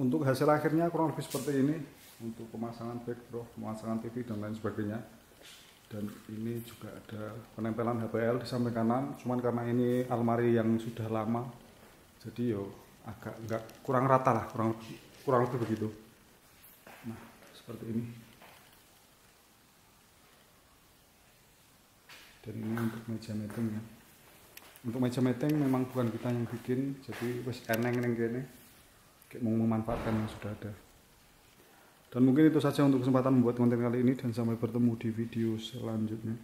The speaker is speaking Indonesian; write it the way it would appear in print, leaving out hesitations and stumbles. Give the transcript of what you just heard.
Untuk hasil akhirnya kurang lebih seperti ini, untuk pemasangan backdrop, pemasangan TV dan lain sebagainya. Dan ini juga ada penempelan HPL di samping kanan, cuman karena ini almari yang sudah lama, jadi yo agak enggak kurang rata lah, kurang lebih begitu. Nah, seperti ini. Dan ini untuk meja meeting ya. Untuk meja meeting memang bukan kita yang bikin, jadi wis eneng ning kene. Kayak mau memanfaatkan yang sudah ada. Dan mungkin itu saja untuk kesempatan membuat konten kali ini, dan sampai bertemu di video selanjutnya.